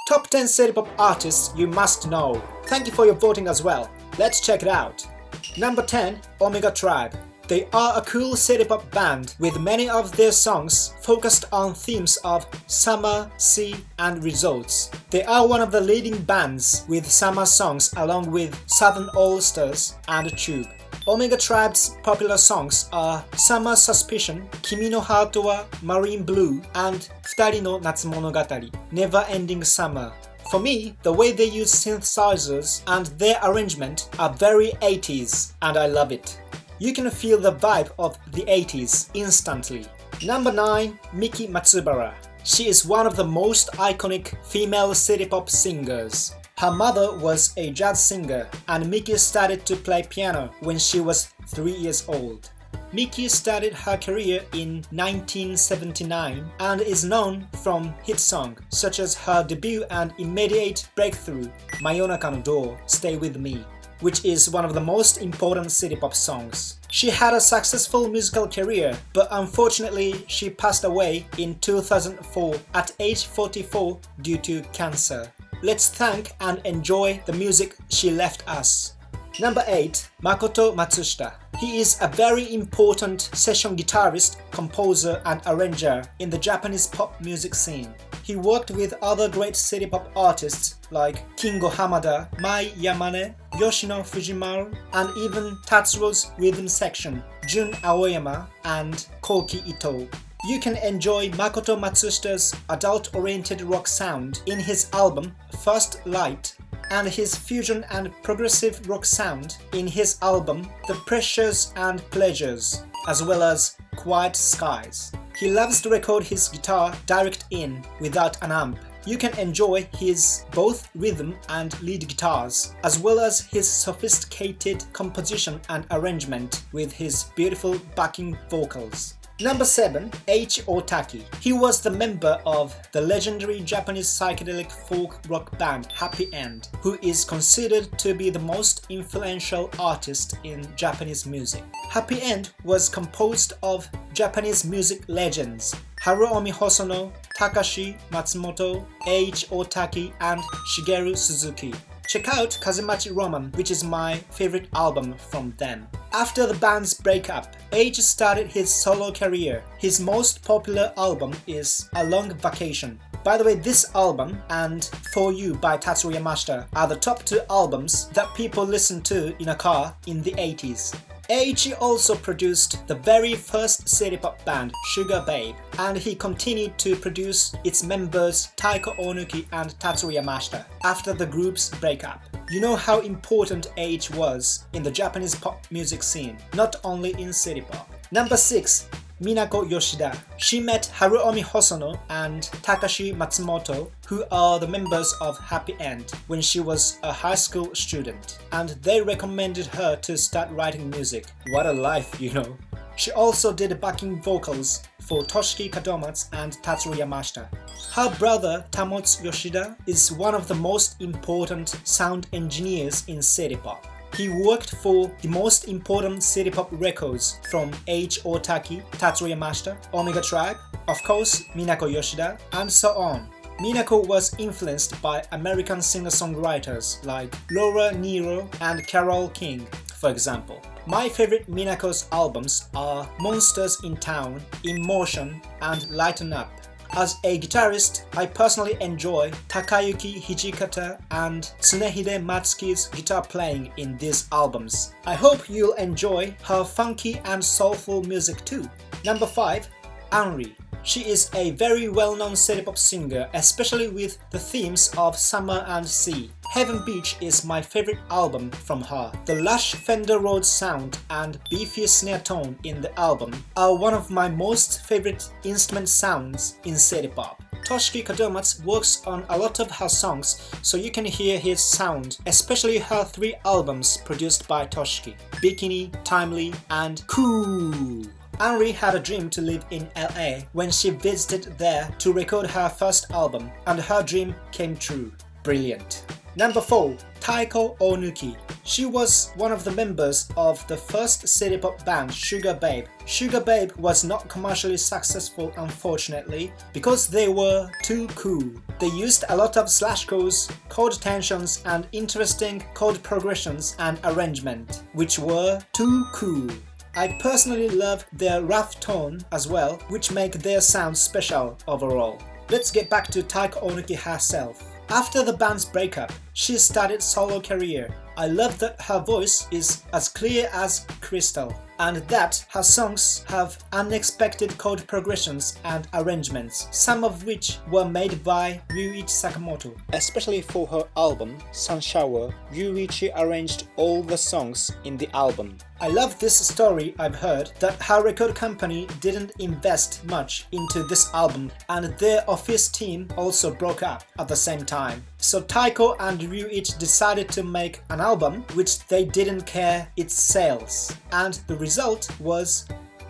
Top 10 city pop artists you must know. Thank you for your voting as well. Let's check it out. Number 10, Omega Tribe. They are a cool city pop band with many of their songs focused on themes of summer, sea, and resorts. They are one of the leading bands with summer songs along with Southern All-Stars and Tube. Omega Tribe's popular songs are Summer Suspicion, Kimi no Heart wa Marine Blue, and Futari no Natsumonogatari, Never Ending Summer. For me, the way they use synthesizers and their arrangement are very 80s, and I love it. You can feel the vibe of the 80s instantly. Number 9, Miki Matsubara. She is one of the most iconic female city pop singers. Her mother was a jazz singer, and Miki started to play piano when she was 3 years old. Miki started her career in 1979 and is known from hit songs such as her debut and immediate breakthrough, Mayonaka no Door, Stay With Me, which is one of the most important city pop songs. She had a successful musical career, but unfortunately she passed away in 2004 at age 44 due to cancer. Let's thank and enjoy the music she left us. Number 8, Makoto Matsushita. He is a very important session guitarist, composer, and arranger in the Japanese pop music scene. He worked with other great city pop artists like Kingo Hamada, Mai Yamane, Yoshino Fujimaru, and even Tatsuro's rhythm section, Jun Aoyama and Koki Ito. You can enjoy Makoto Matsushita's adult-oriented rock sound in his album First Light, and his fusion and progressive rock sound in his album The Pressures and Pleasures, as well as Quiet Skies. He loves to record his guitar direct in, without an amp. You can enjoy his both rhythm and lead guitars, as well as his sophisticated composition and arrangement with his beautiful backing vocals. Number 7, H. Otaki. He was the member of the legendary Japanese psychedelic folk rock band Happy End, who is considered to be the most influential artist in Japanese music. Happy End was composed of Japanese music legends Haruomi Hosono, Takashi Matsumoto, H. Otaki, and Shigeru Suzuki. Check out Kazemachi Roman, which is my favorite album from them. After the band's breakup, H started his solo career. His most popular album is A Long Vacation. By the way, this album and For You by Tatsuro Yamashita are the top 2 albums that people listen to in a car in the 80s. H also produced the very first city pop band, Sugar Babe, and he continued to produce its members Taiko Onuki and Tatsuro Yamashita after the group's breakup. You know how important H was in the Japanese pop music scene, not only in city pop. Number 6, Minako Yoshida. She met Haruomi Hosono and Takashi Matsumoto, who are the members of Happy End, when she was a high school student, and they recommended her to start writing music. What a life, you know. She also did backing vocals for Toshiki Kadomatsu and Tatsuro Yamashita. Her brother Tamotsu Yoshida is one of the most important sound engineers in city pop. He worked for the most important city pop records from H. Otaki, Tatsuro Yamashita, Omega Tribe, of course Minako Yoshida, and so on. Minako was influenced by American singer-songwriters like Laura Nyro and Carole King, for example. My favorite Minako's albums are Monsters in Town, In Motion, and Lighten Up. As a guitarist, I personally enjoy Takayuki Hijikata and Tsunehide Matsuki's guitar playing in these albums. I hope you'll enjoy her funky and soulful music too. Number 5, Anri. She is a very well-known city pop singer, especially with the themes of summer and sea. Heaven Beach is my favorite album from her. The lush Fender Rhodes sound and beefy snare tone in the album are one of my most favorite instrument sounds in city pop. Toshiki Kadomatsu works on a lot of her songs, so you can hear his sound, especially her 3 albums produced by Toshiki: Bikini, Timely, and Cool. Anri had a dream to live in LA when she visited there to record her first album, and her dream came true. Brilliant. Number 4, Taiko Onuki. She was one of the members of the first city pop band Sugar Babe. Sugar Babe was not commercially successful, unfortunately, because they were too cool. They used a lot of slash codes, chord tensions, and interesting chord progressions and arrangement, which were too cool. I personally love their rough tone as well, which make their sound special overall. Let's get back to Taiko Onuki herself. After the band's breakup, she started solo career. I love that her voice is as clear as crystal, and that her songs have unexpected chord progressions and arrangements, some of which were made by Ryuichi Sakamoto. Especially for her album, Sun Shower, Ryuichi arranged all the songs in the album. I love this story I've heard that her record company didn't invest much into this album and their office team also broke up at the same time. So Taiko and Ryuichi decided to make an album which they didn't care its sales, and the result was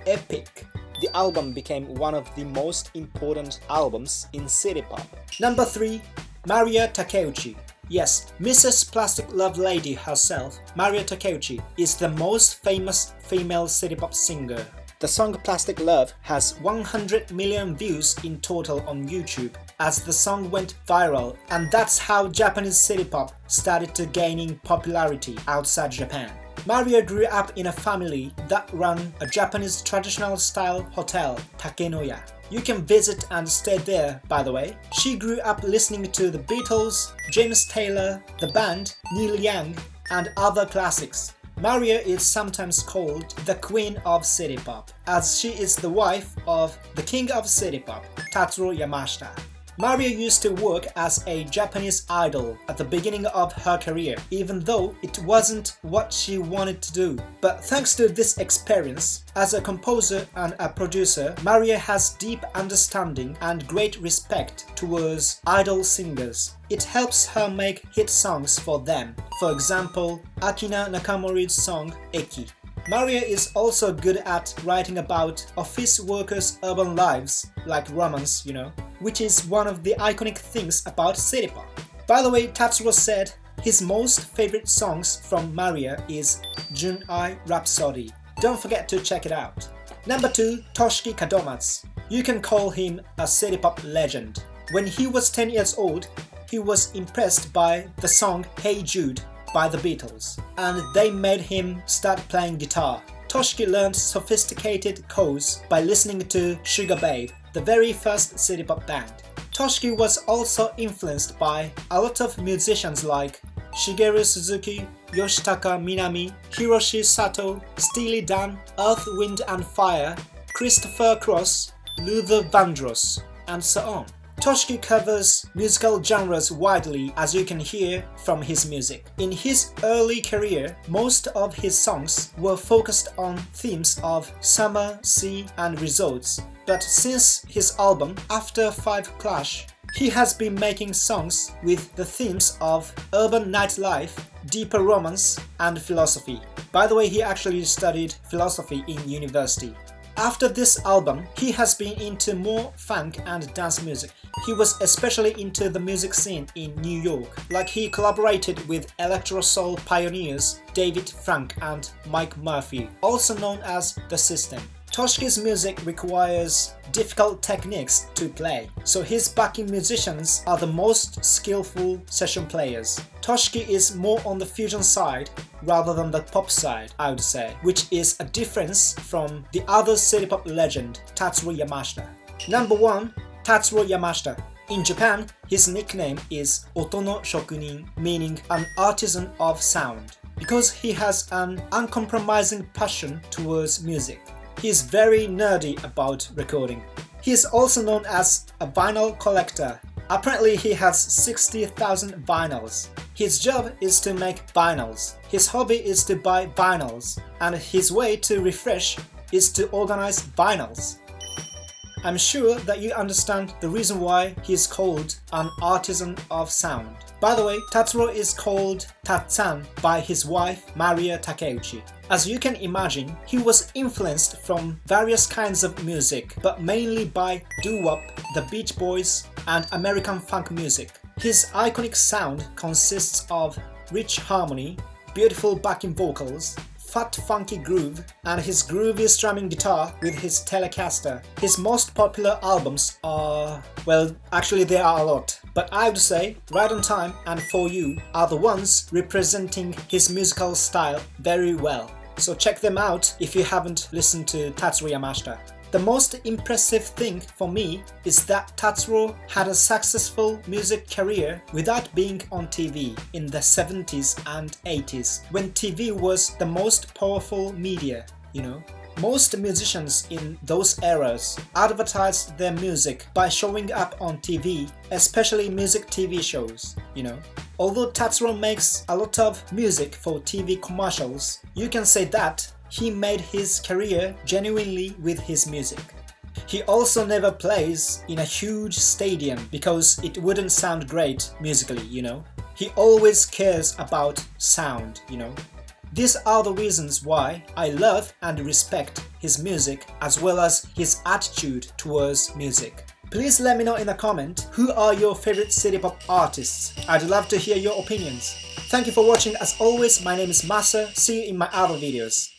epic. The album became one of the most important albums in city pop. Number 3. Maria Takeuchi. Yes, Mrs. Plastic Love Lady herself, Maria Takeuchi, is the most famous female city pop singer. The song Plastic Love has 100 million views in total on YouTube as the song went viral, and that's how Japanese city pop started to gaining popularity outside Japan. Maria grew up in a family that ran a Japanese traditional style hotel, Takenoya. You can visit and stay there, by the way. She grew up listening to the Beatles, James Taylor, the band, Neil Young, and other classics. Maria is sometimes called the Queen of City Pop, as she is the wife of the King of City Pop, Tatsuro Yamashita. Maria used to work as a Japanese idol at the beginning of her career, even though it wasn't what she wanted to do. But thanks to this experience, as a composer and a producer, Maria has deep understanding and great respect towards idol singers. It helps her make hit songs for them. For example, Akina Nakamori's song Eki. Maria is also good at writing about office workers' urban lives, like romance, which is one of the iconic things about city pop. By the way, Tatsuro said his most favorite songs from Maria is Jun-ai Rhapsody. Don't forget to check it out. Number 2, Toshiki Kadomatsu. You can call him a city pop legend. When he was 10 years old, he was impressed by the song Hey Jude by the Beatles, and they made him start playing guitar. Toshiki learned sophisticated chords by listening to Sugar Babe, the very first city pop band. Toshiki was also influenced by a lot of musicians like Shigeru Suzuki, Yoshitaka Minami, Hiroshi Sato, Steely Dan, Earth, Wind and Fire, Christopher Cross, Luther Vandross, and so on. Toshiki covers musical genres widely, as you can hear from his music. In his early career, most of his songs were focused on themes of summer, sea, and resorts. But since his album After Five Clash, he has been making songs with the themes of urban nightlife, deeper romance, and philosophy. By the way, he actually studied philosophy in university. After this album, he has been into more funk and dance music. He was especially into the music scene in New York, like he collaborated with electro soul pioneers David Frank and Mike Murphy, also known as The System. Toshiki's music requires difficult techniques to play, so his backing musicians are the most skillful session players. Toshiki is more on the fusion side rather than the pop side, I would say, which is a difference from the other city pop legend, Tatsuro Yamashita. Number 1. Tatsuro Yamashita. In Japan, his nickname is Otono Shokunin, meaning an artisan of sound, because he has an uncompromising passion towards music. He is very nerdy about recording. He is also known as a vinyl collector. Apparently he has 60,000 vinyls. His job is to make vinyls. His hobby is to buy vinyls, and his way to refresh is to organize vinyls. I'm sure that you understand the reason why he is called an artisan of sound. By the way, Tatsuro is called Tatsan by his wife Maria Takeuchi. As you can imagine, he was influenced from various kinds of music, but mainly by doo-wop, the Beach Boys, and American funk music. His iconic sound consists of rich harmony, beautiful backing vocals, fat funky groove, and his groovy strumming guitar with his Telecaster. His most popular albums are, well, actually there are a lot, but I would say Right on Time and For You are the ones representing his musical style very well. So check them out if you haven't listened to Tatsuro Yamashita. The most impressive thing for me is that Tatsuro had a successful music career without being on TV in the 70s and 80s, when TV was the most powerful media, you know. Most musicians in those eras advertised their music by showing up on TV, especially music TV shows, you know. Although Tatsuro makes a lot of music for TV commercials, you can say that he made his career genuinely with his music. He also never plays in a huge stadium because it wouldn't sound great musically, you know. He always cares about sound, you know. These are the reasons why I love and respect his music as well as his attitude towards music. Please let me know in a comment who are your favorite city pop artists. I'd love to hear your opinions. Thank you for watching. As always, my name is Masa. See you in my other videos.